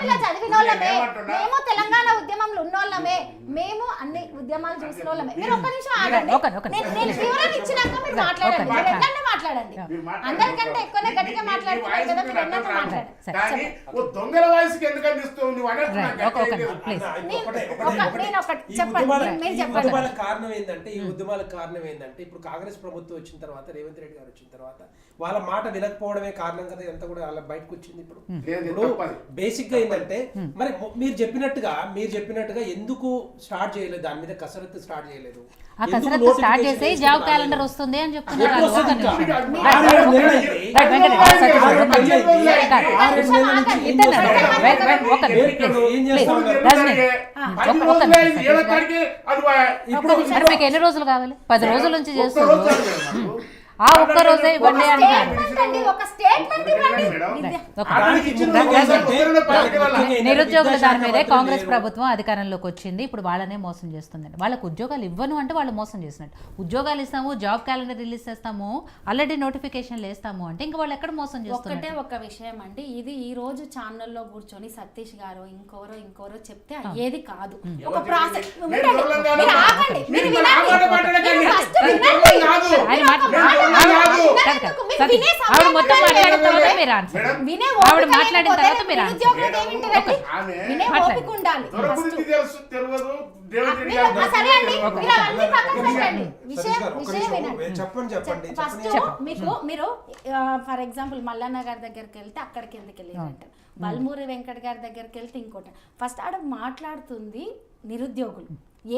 ఇలా చదివిన వాళ్ళమే, మేము తెలంగాణ ఉద్యమంలో ఉన్నోళ్ళమే, మేము అన్ని ఉద్యమాలు చూసిన వాళ్ళమే. మీరు ఒక్క నిమిషం ఆగండి, నేను వివరణ ఇచ్చినాక మీరు మాట్లాడండి. మీరు ఎన్నన్నా మాట్లాడండి, అందరికంటే ఎక్కువనే గట్టిగా మాట్లాడుతున్నారు కదా, మీరు ఎన్నన్నా మాట్లాడండి. దొంగల వాయిస్కి ఎందుకు అందిస్తావు నువ్వు ఉద్యమాల కారణం ఏంటంటే, ఈ ఉద్యమాల కారణం ఏంటంటే ఇప్పుడు కాంగ్రెస్ ప్రభుత్వం వచ్చిన తర్వాత, రేవంత్ రెడ్డి గారు వచ్చిన తర్వాత వాళ్ళ మాట వినకపోవడమే కారణం కదా ఎంత కూడా వాళ్ళ బయటకు వచ్చింది. ఇప్పుడు బేసిక్ గా ఏంటంటే, మరి మీరు చెప్పినట్టుగా ఎందుకు స్టార్ట్ చేయలేదు, దాని మీద కసరత్తు స్టార్ట్ చేయలేదు. ఆ కసరత్తు స్టార్ట్ చేసి జాబ్ క్యాలెండర్ వస్తుంది అని చెప్తున్నారు. మీకు ఎన్ని రోజులు కావాలి? 10 రోజుల నుంచి చేస్తున్నారు. ఆ ఒక్క రోజే ఇవ్వండి అంటారు. నిరుద్యోగుల దాని మీదే కాంగ్రెస్ ప్రభుత్వం అధికారంలోకి వచ్చింది. ఇప్పుడు వాళ్ళనే మోసం చేస్తుందండి. వాళ్ళకు ఉద్యోగాలు ఇవ్వను అంటే వాళ్ళు మోసం చేసినట్టు. ఉద్యోగాలు ఇస్తాము, జాబ్ క్యాలెండర్ రిలీజ్ చేస్తాము, ఆల్రెడీ నోటిఫికేషన్లు వేస్తాము అంటే ఇంకా వాళ్ళు ఎక్కడ మోసం చేస్తారు? ఒకటే ఒక విషయం అండి, ఇది ఈ రోజు ఛానల్లో కూర్చొని సతీష్ గారు ఇంకోరో చెప్తే అయ్యేది కాదు. ఒక ప్రాసెస్ ఆవిడ మొత్తం మాట్లాడిన తర్వాత మీరు ఆన్సర్, ఆవిడ మాట్లాడిన తర్వాత మీరు ఆన్సర్. మీరు ఫర్ ఎగ్జాంపుల్ మల్లన్న గారి దగ్గరికి వెళ్తే అక్కడికి ఎందుకు వెళ్ళారంటారు, బల్మూరి వెంకట్ గారి దగ్గరికి వెళ్తే ఇంకోటి. ఫస్ట్ ఆడ మాట్లాడుతుంది నిరుద్యోగులు,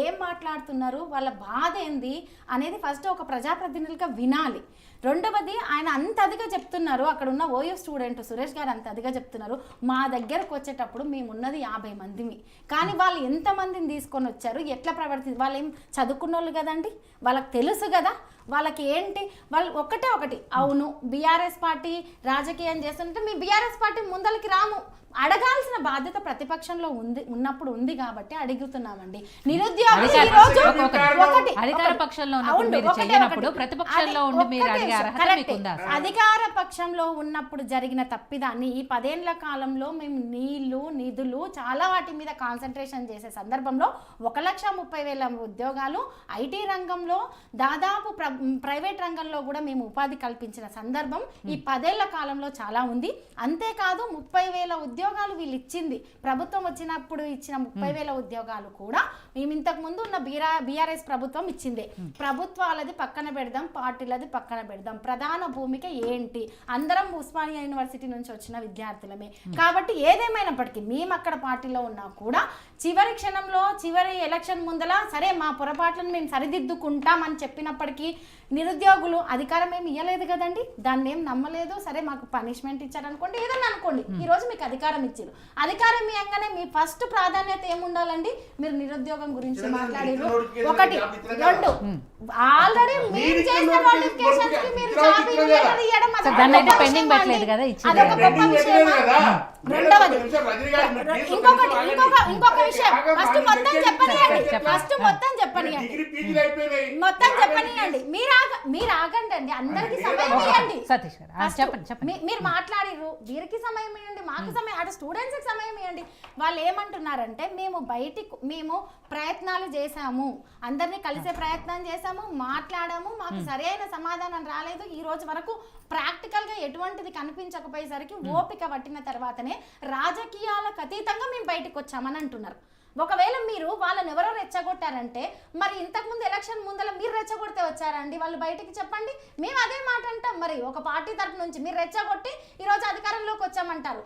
ఏం మాట్లాడుతున్నారు, వాళ్ళ బాధ ఏంది అనేది ఫస్ట్ ఒక ప్రజాప్రతినిధులుగా వినాలి. రెండవది, ఆయన అంత అదిగా చెప్తున్నారు, అక్కడ ఉన్న ఓయూ స్టూడెంట్ సురేష్ గారు అంత అదిగా చెప్తున్నారు, మా దగ్గరకు వచ్చేటప్పుడు మేమున్నది 50 మందిమి, కానీ వాళ్ళు ఎంతమందిని తీసుకొని వచ్చారు, ఎట్లా వాళ్ళు ఏం చదువుకున్న వాళ్ళు కదండి, వాళ్ళకి తెలుసు కదా వాళ్ళకి ఏంటి. వాళ్ళు ఒకటి అవును బీఆర్ఎస్ పార్టీ రాజకీయం చేస్తుంటే మీ బీఆర్ఎస్ పార్టీ ముందలకి రాము, అడగాల్సిన బాధ్యత ప్రతిపక్షంలో ఉన్నప్పుడు ఉంది కాబట్టి అడుగుతున్నామండి. నిరుద్యోగులు అధికార పక్షంలో అధికార పక్షంలో ఉన్నప్పుడు జరిగిన తప్పిదాన్ని ఈ 10 ఏళ్ల కాలంలో మేము నీళ్లు నిధులు చాలా వాటి మీద కాన్సన్ట్రేషన్ చేసే సందర్భంలో 1,30,000 ఉద్యోగాలు, ఐటీ రంగంలో దాదాపు ప్రైవేట్ రంగంలో కూడా మేము ఉపాధి కల్పించిన సందర్భం ఈ 10 ఏళ్ల కాలంలో చాలా ఉంది. అంతేకాదు 30,000 ఉద్యోగాలు వీళ్ళు ఇచ్చింది, ప్రభుత్వం వచ్చినప్పుడు ఇచ్చిన 30,000 ఉద్యోగాలు కూడా మేము ఇంతకు ముందు ఉన్న బీఆర్ఎస్ ప్రభుత్వం ఇచ్చిందే. ప్రభుత్వాలది పక్కన పెడదాం, పార్టీలది పక్కన పెడదాం, ప్రధాన భూమిక ఏంటి, అందరం ఉస్మానియా యూనివర్సిటీ నుంచి వచ్చిన విద్యార్థులమే. కాబట్టి ఏదేమైనప్పటికీ మేము అక్కడ పార్టీలో ఉన్నా కూడా చివరి క్షణంలో చివరి ఎలక్షన్ ముందల సరే మా పొరపాట్లను మేము సరిదిద్దుకుంటామని చెప్పినప్పటికీ నిరుద్యోగులు అధికారం ఏమి ఇవ్వలేదు కదండి, దాన్ని ఏం నమ్మలేదు. సరే మాకు పనిష్మెంట్ ఇచ్చారనుకోండి, ఏదన్నా అనుకోండి, ఈరోజు మీకు అధికారం ఇచ్చారు, అధికారం ఇవ్వగానే మీ ఫస్ట్ ప్రాధాన్యత ఏముండాలండి, మీరు నిరుద్యోగం గురించి మాట్లాడారు. 1 2 ఆల్రెడీ మీరు చేసిన నోటిఫికేషన్స్ కి మీరు జాబ్ ఇవ్వడం అదొక గొప్ప విషయమా? రెండవది ఇంకొక విషయం, ఫస్ట్ మొత్తం చెప్పనియండి, మీరు ఆగండి అండి, అందరికి సమయం ఇవ్వండి. మీరు మాట్లాడిరు, వీరికి సమయం ఇవ్వండి, మాకు సమయం, అటు స్టూడెంట్స్ కి సమయం ఇవ్వండి. వాళ్ళు ఏమంటున్నారంటే మేము ప్రయత్నాలు చేశాము, అందరినీ కలిసే ప్రయత్నం చేశాము, మాట్లాడాము, మాకు సరైన సమాధానం రాలేదు, ఈ రోజు వరకు ప్రాక్టికల్ గా ఎటువంటిది కనిపించకపోయేసరికి ఓపిక పట్టిన తర్వాతనే రాజకీయాలకు అతీతంగా మేము బయటకు వచ్చామని అంటున్నారు. ఒకవేళ మీరు వాళ్ళని ఎవరో రెచ్చగొట్టారంటే మరి ఇంతకుముందు ఎలక్షన్ ముందర మీరు రెచ్చగొడితే వచ్చారండి వాళ్ళు బయటికి, చెప్పండి. మేము అదే మాట అంటాం, మరి ఒక పార్టీ తరపు నుంచి మీరు రెచ్చగొట్టి ఈరోజు అధికారంలోకి వచ్చామంటారు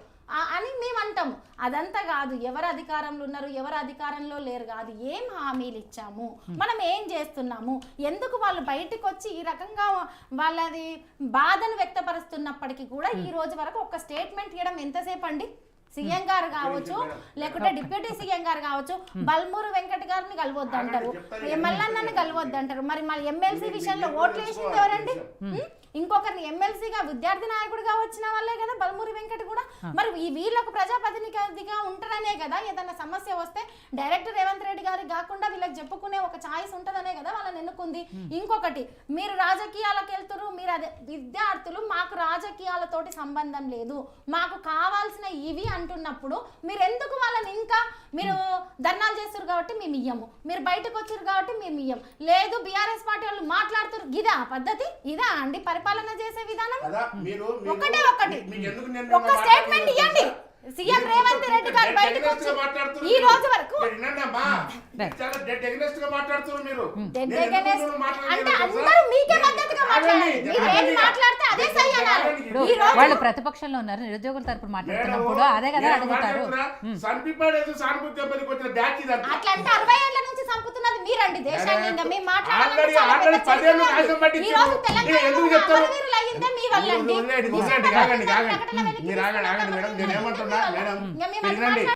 అని మేము అంటాము. అదంతా కాదు, ఎవరు అధికారంలో ఉన్నారు ఎవరు అధికారంలో లేరు కాదు, ఏం హామీలు ఇచ్చాము, మనం ఏం చేస్తున్నాము, ఎందుకు వాళ్ళు బయటకు వచ్చి ఈ రకంగా వాళ్ళది బాధను వ్యక్తపరుస్తున్నప్పటికీ కూడా ఈ రోజు వరకు ఒక స్టేట్మెంట్ ఇవ్వడం ఎంతసేపు అండి? సీఎం గారు కావచ్చు, లేకుంటే డిప్యూటీ సీఎం గారు కావచ్చు, బల్మూరు వెంకట్ గారిని కలవద్దు అంటారు, మల్లన్నని కలవద్దు అంటారు. మరి ఎమ్మెల్సీ విషయంలో ఓట్లు వేసింది ఎవరండి? ఇంకొకరిని ఎమ్మెల్సీగా విద్యార్థి నాయకుడిగా వచ్చిన వాళ్ళే కదా బల్మూరి వెంకట్ కూడా. మరి వీళ్ళకు ప్రజాప్రతినిధిగా ఉంటారనే కదా ఏదైనా సమస్య వస్తే డైరెక్ట్ రేవంత్ రెడ్డి గారికి కాకుండా వీళ్ళకి చెప్పుకునే ఒక ఛాయిస్ ఉంటదనే కదా వాళ్ళని ఎన్నుకుంది. ఇంకొకటి మీరు రాజకీయాలకు వెళ్తున్నారు, మీరు అదే విద్యార్థులు మాకు రాజకీయాలతోటి సంబంధం లేదు మాకు కావాల్సిన ఇవి అంటున్నప్పుడు మీరు ఎందుకు వాళ్ళని ఇంకా మీరు ధర్నాలు చేస్తారు కాబట్టి మేము ఇయ్యము, మీరు బయటకు వచ్చారు కాబట్టి మేము ఇయ్యం, లేదు బీఆర్ఎస్ పార్టీ వాళ్ళు మాట్లాడుతారు, ఇదా పద్ధతి, ఇదా అండి పరిపాలన చేసే విధానం? ఒకటే ఒకటి ఒక స్టేట్మెంట్ ఇవ్వండి సీఎం రేవంత్ రెడ్డి గారు బయటకు వచ్చి ఈ రోజు వరకు అంటే అందరూ మీకే మద్దతుగా మాట్లాడాలి, మీరు ఏం మాట్లాడితే అదే సై అన్నారు. వాళ్ళు ప్రతిపక్షంలో ఉన్నారు, నిరుద్యోగుల తరపున మాట్లాడుతున్నప్పుడు అదే కదా అడుగుతారు. అట్లా అంటే 60 ఏళ్ల నుంచి సంపుతున్నది మీరండి దేశాన్ని. ఇంకా మేము మాట్లాడాలి ఈ రోజు తెలంగాణ అయిందే మీ వల్ల అండి.